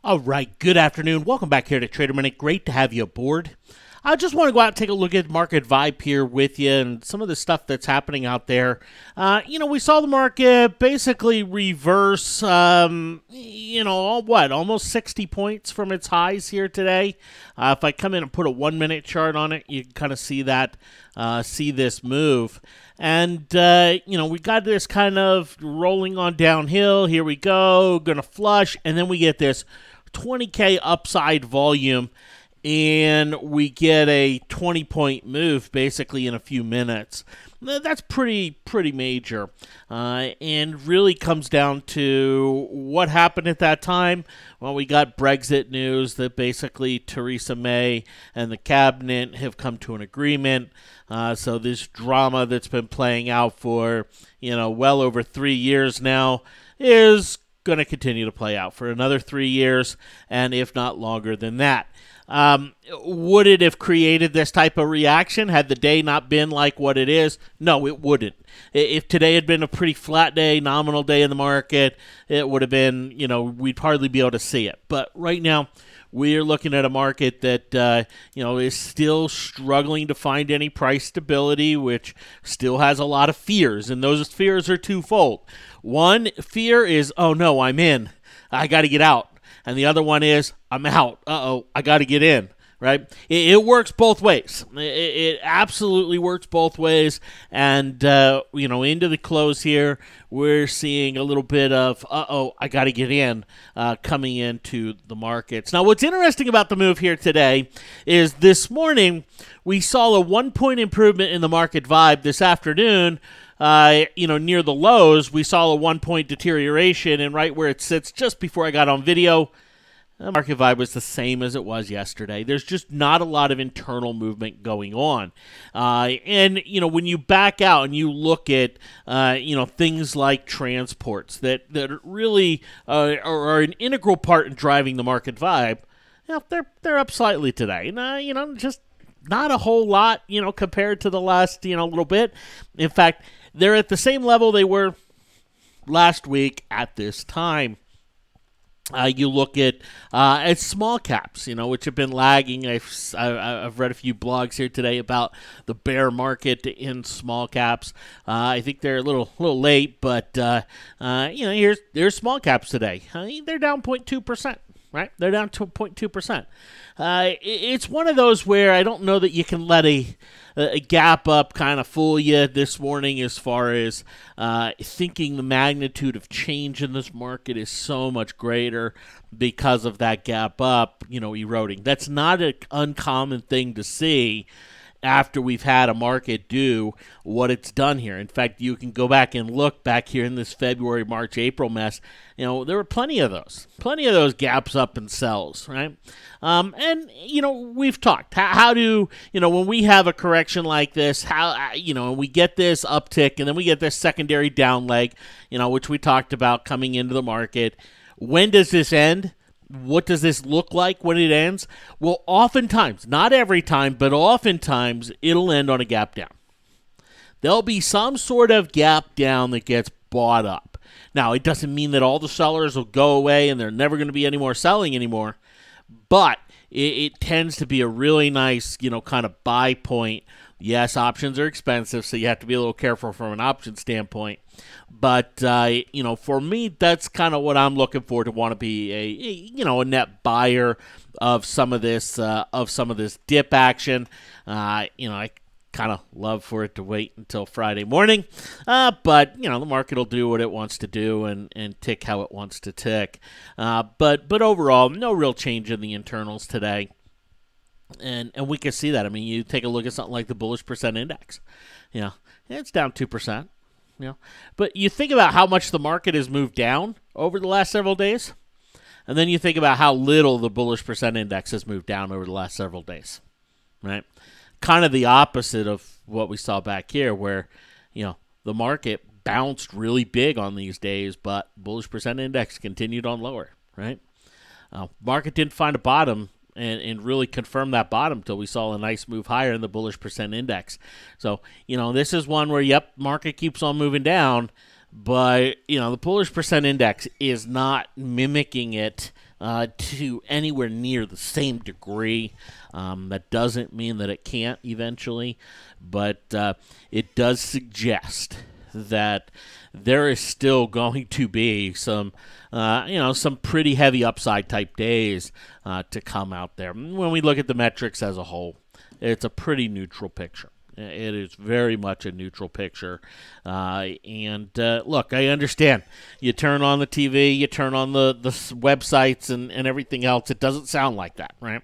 All right, good afternoon. Welcome back here to Trader Minute. Great to have you aboard. I just want to go out and take a look at Market Vibe here with you and some of the stuff that's happening out there. We saw the market basically reverse, almost 60 points from its highs here today. If I come in and put a 1-minute chart on it, you can kind of see that, see this move. And, we got this kind of rolling on downhill. Here we go, going to flush, and then we get this 20K upside volume. And we get a 20-point move basically in a few minutes. That's pretty major, and really comes down to what happened at that time. Well, we got Brexit news that basically Theresa May and the cabinet have come to an agreement. So this drama that's been playing out for well over 3 years now is going to continue to play out for another 3 years, and if not longer than that. Would it have created this type of reaction had the day not been like what it is? No, it wouldn't. If today had been a pretty flat day, nominal day in the market, it would have been, we'd hardly be able to see it. But right now, we're looking at a market that, is still struggling to find any price stability, which still has a lot of fears, and those fears are twofold. One fear is, oh no, I'm in. I got to get out. And the other one is, I'm out. Uh-oh, I got to get in, right? It works both ways. It absolutely works both ways. And, into the close here, we're seeing a little bit of, uh-oh, I got to get in coming into the markets. Now, what's interesting about the move here today is this morning we saw a 1-point improvement in the market vibe. This afternoon, near the lows, we saw a 1-point deterioration, and right where it sits just before I got on video, the market vibe was the same as it was yesterday. There's just not a lot of internal movement going on. When you back out and you look at, things like transports that really are an integral part in driving the market vibe, they're up slightly today. Just not a whole lot, compared to the last, little bit. In fact, they're at the same level they were last week at this time. You look at small caps, which have been lagging. I've read a few blogs here today about the bear market in small caps. I think they're a little late, but here's small caps today. They're down 0.2%. Right? They're down to 0.2%. It's one of those where I don't know that you can let a gap up kind of fool you this morning as far as thinking the magnitude of change in this market is so much greater because of that gap up, eroding. That's not an uncommon thing to see after we've had a market do what it's done here. In fact, you can go back and look back here in this February, March, April mess. There were plenty of those gaps up and sells, right? We've talked how do, when we have a correction like this, how, we get this uptick and then we get this secondary down leg, which we talked about coming into the market. When does this end? What does this look like when it ends? Well, oftentimes, not every time, but oftentimes, it'll end on a gap down. There'll be some sort of gap down that gets bought up. Now, it doesn't mean that all the sellers will go away and they're never going to be any more selling anymore, but it tends to be a really nice, kind of buy point. Yes, options are expensive, so you have to be a little careful from an option standpoint. But, for me, that's kind of what I'm looking for, to want to be a net buyer of some of this dip action. I kind of love for it to wait until Friday morning. But, the market will do what it wants to do and tick how it wants to tick. But overall, no real change in the internals today. And we can see that. I mean, you take a look at something like the bullish percent index. It's down 2%. But you think about how much the market has moved down over the last several days, and then you think about how little the bullish percent index has moved down over the last several days, right? Kind of the opposite of what we saw back here, where, the market bounced really big on these days, but bullish percent index continued on lower, right? Market didn't find a bottom and really confirm that bottom until we saw a nice move higher in the bullish percent index. So, this is one where, yep, market keeps on moving down, but, the bullish percent index is not mimicking it to anywhere near the same degree. That doesn't mean that it can't eventually, but it does suggest that there is still going to be some, some pretty heavy upside type days to come out there. When we look at the metrics as a whole, it's a pretty neutral picture. It is very much a neutral picture. Look, I understand. You turn on the TV, you turn on the websites and everything else. It doesn't sound like that, right?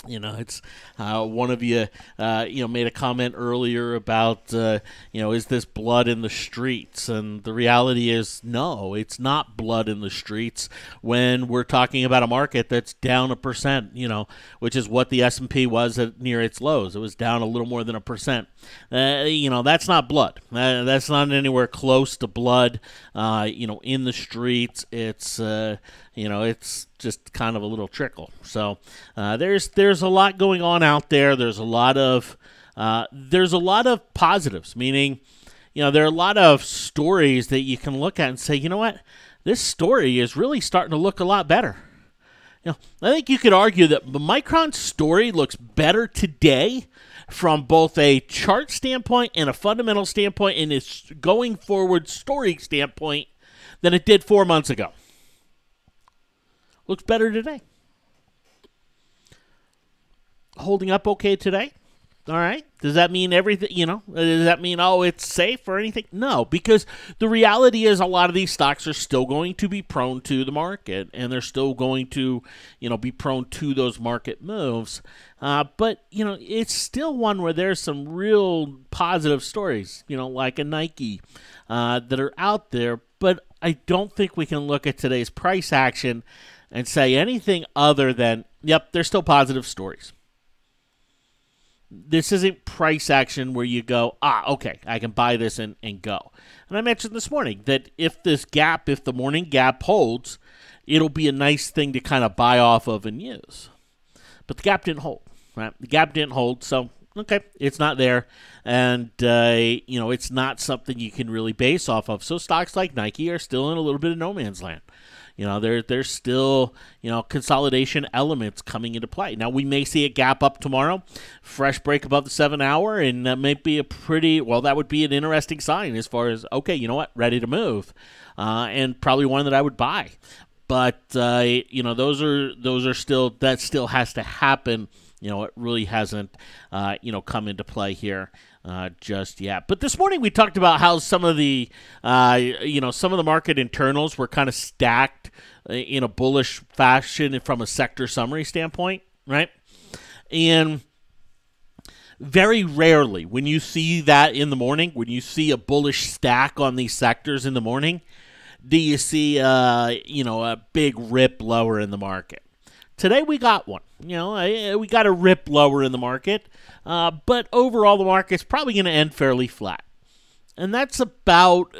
It's one of you, made a comment earlier about, is this blood in the streets? And the reality is, no, it's not blood in the streets when we're talking about a market that's down 1%, which is what the S&P was at near its lows. It was down a little more than 1%. That's not blood. That's not anywhere close to blood, in the streets. It's, it's just kind of a little trickle. So there's a lot going on out there. There's a lot of positives, meaning, there are a lot of stories that you can look at and say, you know what, this story is really starting to look a lot better. I think you could argue that the Micron story looks better today from both a chart standpoint and a fundamental standpoint and its going forward story standpoint than it did 4 months ago. Looks better today. Holding up okay today? All right. Does that mean everything, does that mean, it's safe or anything? No, because the reality is a lot of these stocks are still going to be prone to the market, and they're still going to, be prone to those market moves. But, it's still one where there's some real positive stories, like a Nike that are out there. But I don't think we can look at today's price action and say anything other than, yep, there's still positive stories. This isn't price action where you go, okay, I can buy this and go. And I mentioned this morning that if the morning gap holds, it'll be a nice thing to kind of buy off of and use. But the gap didn't hold, right? The gap didn't hold, so, okay, it's not there. And, it's not something you can really base off of. So stocks like Nike are still in a little bit of no man's land. There's still, consolidation elements coming into play. Now, we may see a gap up tomorrow, fresh break above the 7-hour, and that may be that would be an interesting sign as far as, okay, you know what, ready to move, and probably one that I would buy. But, those are still, that still has to happen. It really hasn't, come into play here just yet. But this morning we talked about how some of the market internals were kind of stacked in a bullish fashion from a sector summary standpoint, right? And very rarely when you see that in the morning, when you see a bullish stack on these sectors in the morning, do you see, a big rip lower in the market. Today we got one. We got a rip lower in the market, but overall the market's probably going to end fairly flat. And that's about,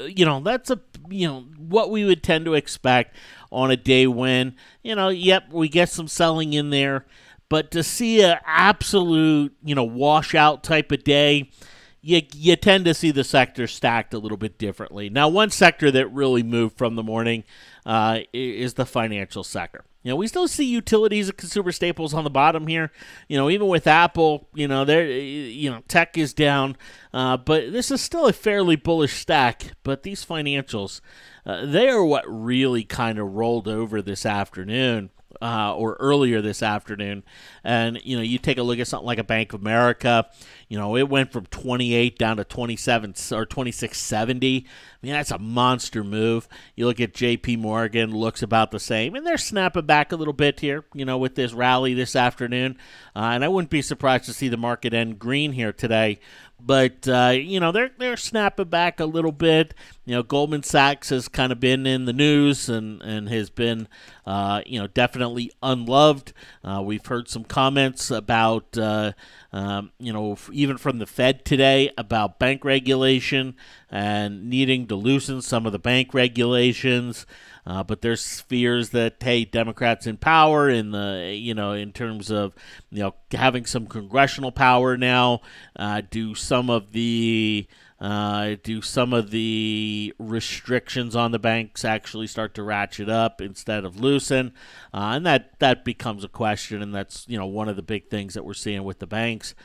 what we would tend to expect on a day when, we get some selling in there, but to see an absolute, washout type of day, you tend to see the sector stacked a little bit differently. Now, one sector that really moved from the morning is the financial sector. We still see utilities and consumer staples on the bottom here. Even with Apple, tech is down, but this is still a fairly bullish stack. But these financials, they are what really kind of rolled over this afternoon. Or earlier this afternoon, and you take a look at something like a Bank of America, it went from 28 down to 27 or 26.70. I mean, that's a monster move. You look at J.P. Morgan, looks about the same, and they're snapping back a little bit here, with this rally this afternoon, and I wouldn't be surprised to see the market end green here today. But, they're snapping back a little bit. Goldman Sachs has kind of been in the news and has been, definitely unloved. We've heard some comments about, even from the Fed today about bank regulation and needing to loosen some of the bank regulations. But there's fears that, hey, Democrats in power in the, in terms of, having some congressional power now, do some of the restrictions on the banks actually start to ratchet up instead of loosen? And that becomes a question, and that's, one of the big things that we're seeing with the banks.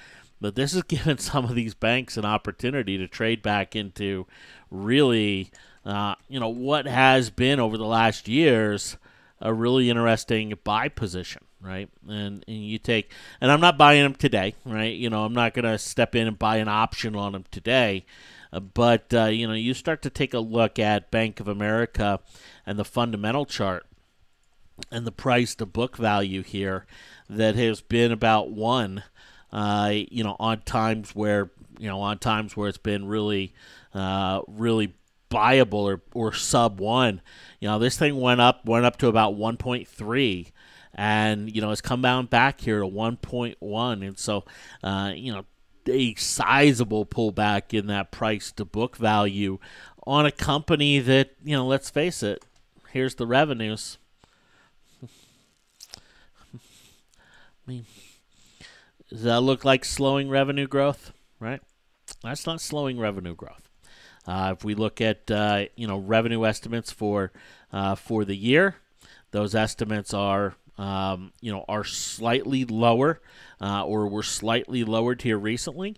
But this has given some of these banks an opportunity to trade back into really, what has been over the last years a really interesting buy position, right? And you take, and I'm not buying them today, right? I'm not going to step in and buy an option on them today. But you start to take a look at Bank of America and the fundamental chart and the price to book value here that has been about 1. On times where it's been really buyable or sub 1. This thing went up to about 1.3, and it's come down back here to 1.1, and so a sizable pullback in that price to book value on a company that, let's face it, here's the revenues. Does that look like slowing revenue growth, right? That's not slowing revenue growth. If we look at revenue estimates for the year, those estimates are slightly lower, or were slightly lowered here recently,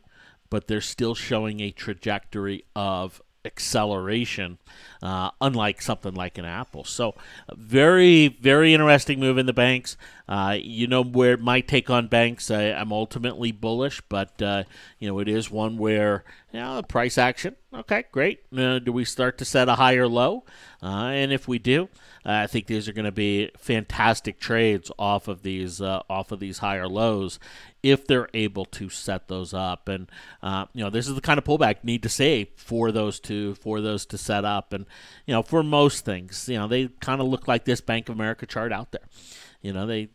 but they're still showing a trajectory of acceleration, unlike something like an Apple. So very, very interesting move in the banks. Where my take on banks, I'm ultimately bullish, but it is one where price action. Okay, great. Do we start to set a higher low? And if we do, I think these are going to be fantastic trades off of these higher lows if they're able to set those up. And this is the kind of pullback you need to see for those to set up. And for most things, they kind of look like this Bank of America chart out there. There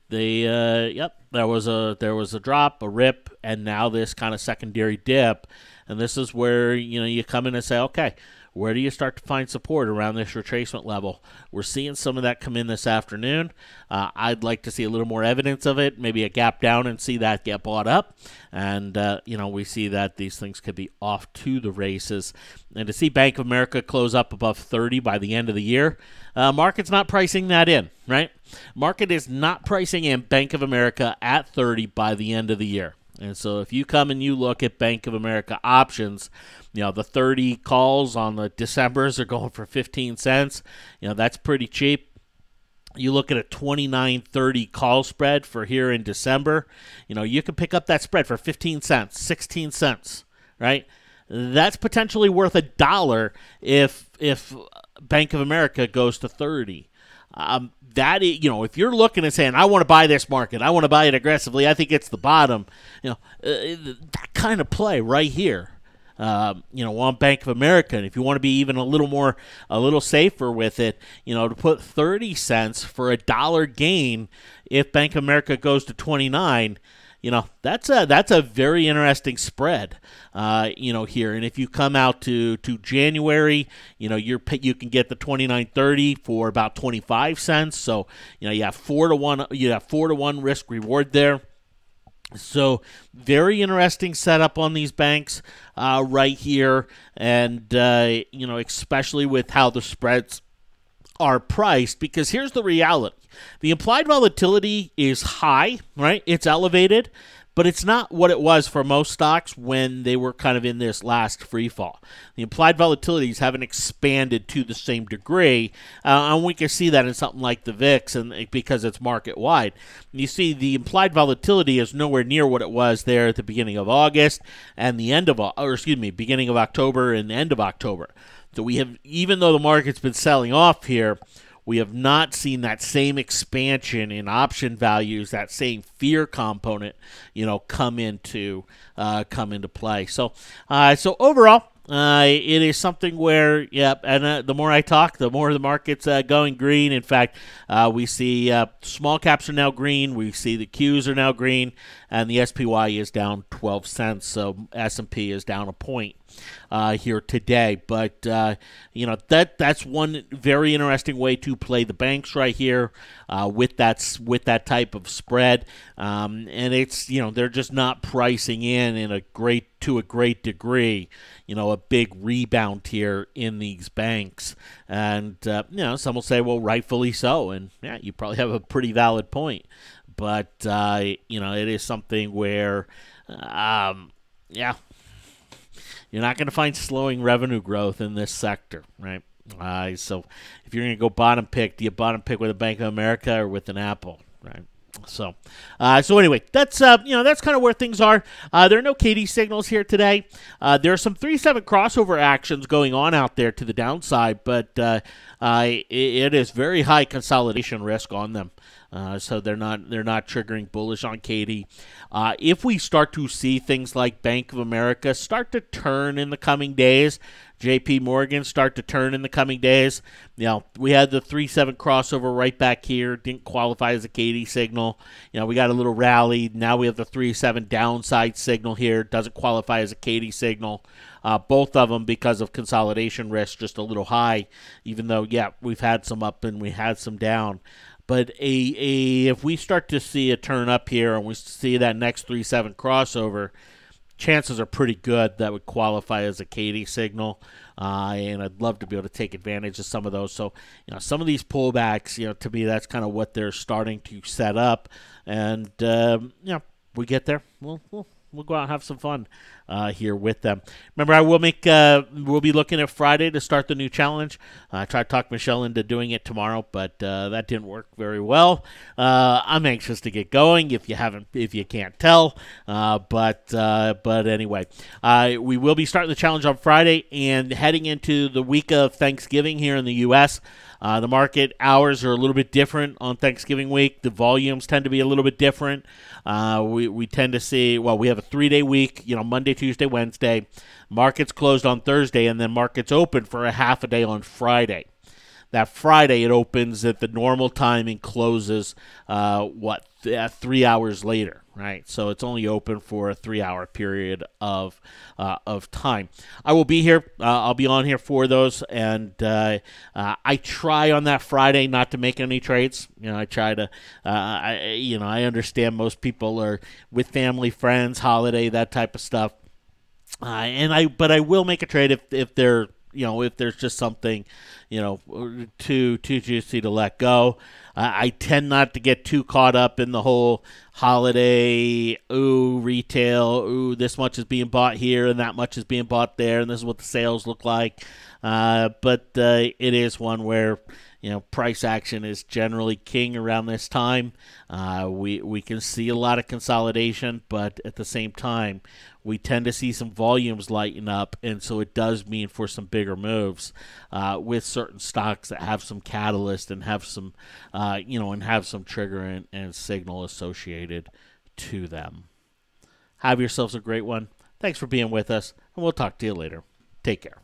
was a drop, a rip, and now this kind of secondary dip. And this is where you come in and say, okay, where do you start to find support around this retracement level? We're seeing some of that come in this afternoon. I'd like to see a little more evidence of it, maybe a gap down and see that get bought up. And, we see that these things could be off to the races. And to see Bank of America close up above 30 by the end of the year, market's not pricing that in, right? Market is not pricing in Bank of America at 30 by the end of the year. And so if you come and you look at Bank of America options, the 30 calls on the Decembers are going for 15 cents. That's pretty cheap. You look at a 29.30 call spread for here in December, you can pick up that spread for 15 cents, 16 cents, right? That's potentially worth $1 if Bank of America goes to 30. If you're looking and saying, I want to buy this market, I want to buy it aggressively, I think it's the bottom, that kind of play right here, on Bank of America. And if you want to be even a little safer with it, to put 30 cents for $1 gain if Bank of America goes to 29, that's a very interesting spread, here. And if you come out to January, you can get the 29.30 for about 25 cents. So, you have 4 to 1 risk reward there. So very interesting setup on these banks right here, and especially with how the spreads are priced, because here's the reality. The implied volatility is high, right? It's elevated, but it's not what it was for most stocks when they were kind of in this last free fall. The implied volatilities haven't expanded to the same degree, and we can see that in something like the VIX, and because it's market wide. You see, the implied volatility is nowhere near what it was there at the beginning of August and beginning of October and the end of October. So we have, even though the market's been selling off here, we have not seen that same expansion in option values, that same fear component, come into play. So overall, It is something where, yep, and the more I talk, the more the market's going green. In fact, we see small caps are now green. We see the Qs are now green, and the SPY is down 12 cents. So S&P is down a point here today. But that's one very interesting way to play the banks right here with that type of spread, and it's they're just not pricing in a great degree, a big rebound here in these banks. And, some will say, well, rightfully so. And, yeah, you probably have a pretty valid point. But, it is something where, you're not going to find slowing revenue growth in this sector, right? So if you're going to go bottom pick, do you bottom pick with a Bank of America or with an Apple, right? So anyway, that's that's kind of where things are. There are no KD signals here today. There are some 3-7 crossover actions going on out there to the downside, but it is very high consolidation risk on them. So they're not triggering bullish on KD. If we start to see things like Bank of America start to turn in the coming days, JP Morgan start to turn in the coming days, we had the 3-7 crossover right back here, didn't qualify as a KD signal. We got a little rally. Now we have the 3-7 downside signal here, doesn't qualify as a KD signal. Both of them because of consolidation risk, just a little high, even though, we've had some up and we had some down. But if we start to see a turn up here and we see that next 3-7 crossover, chances are pretty good that would qualify as a KD signal, and I'd love to be able to take advantage of some of those. So, some of these pullbacks, to me, that's kind of what they're starting to set up, and we get there, we'll go out and have some fun here with them. Remember, we'll be looking at Friday to start the new challenge. I tried to talk Michelle into doing it tomorrow, but that didn't work very well. I'm anxious to get going. If you can't tell, but anyway, we will be starting the challenge on Friday and heading into the week of Thanksgiving here in the U.S. The market hours are a little bit different on Thanksgiving week. The volumes tend to be a little bit different. We tend to see, we have a 3-day week, Monday, Tuesday, Wednesday. Markets closed on Thursday, and then markets open for a half a day on Friday. That Friday, it opens at the normal time and closes, 3 hours later, right? So it's only open for a 3-hour period of time. I will be here. I'll be on here for those, and I try on that Friday not to make any trades. I try to. I understand most people are with family, friends, holiday, that type of stuff. But I will make a trade if they're. If there's just something, too juicy to let go. I tend not to get too caught up in the whole holiday, retail, this much is being bought here and that much is being bought there, and this is what the sales look like. But it is one where, price action is generally king around this time. We can see a lot of consolidation, but at the same time, we tend to see some volumes lighten up, and so it does mean for some bigger moves with certain stocks that have some catalyst and have some, and have some trigger and signal associated to them. Have yourselves a great one. Thanks for being with us, and we'll talk to you later. Take care.